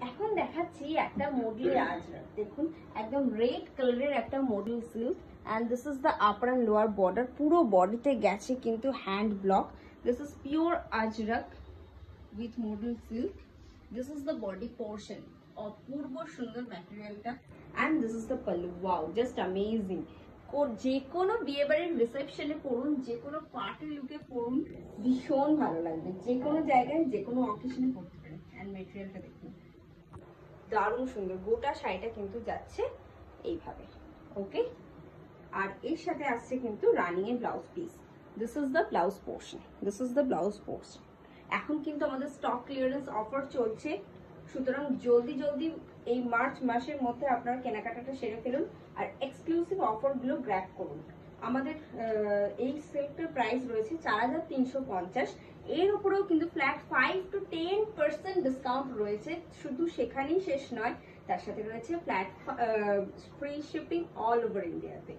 এখন দেখাচ্ছি একটা মডেল আজরাক, দেখুন একদম রেড কালারের একটা model silk and this is the upper and lower border, পুরো বডিতে গেছে কিন্তু hand block. this is pure ajrak with modal silk, this is the body portion, অপূর্ব সুন্দর ম্যাটেরিয়ালটা and this is the pallu, wow just amazing। যে কোনো বিয়ে বাড়ির রিসেপশনে পরুন, যে কোনো পার্টি লুকে পরুন, ভীষণ ভালো লাগবে, যে কোনো জায়গায় যে কোনো অকেশনে পরতে পারেন। এন্ড ম্যাটেরিয়ালটা দেখুন দারুণ সুন্দর, গোটা শাড়িটা কিন্তু যাচ্ছে এইভাবে, ওকে। আর এর সাথে আসছে কিন্তু রানিং এর blouse piece, this is the blouse portion, this is the blouse portion. এখন কিন্তু আমাদের স্টক ক্লিয়ারেন্স অফার চলছে, সুতরাং জলদি জলদি এই মার্চ মাসের মধ্যে আপনারা কেনাকাটাটা সেরে ফেলুন আর এক্সক্লুসিভ অফারগুলো গ্র্যাব করুন। আমাদের এই সেলটার প্রাইস রয়েছে 4350, এর উপরেও কিন্তু ফ্ল্যাট 5 to 10% ডিসকাউন্ট রয়েছে। শুধু সেখানেই শেষ নয়, তার সাথে রয়েছে flat free shipping all over ইন্ডিয়াতে।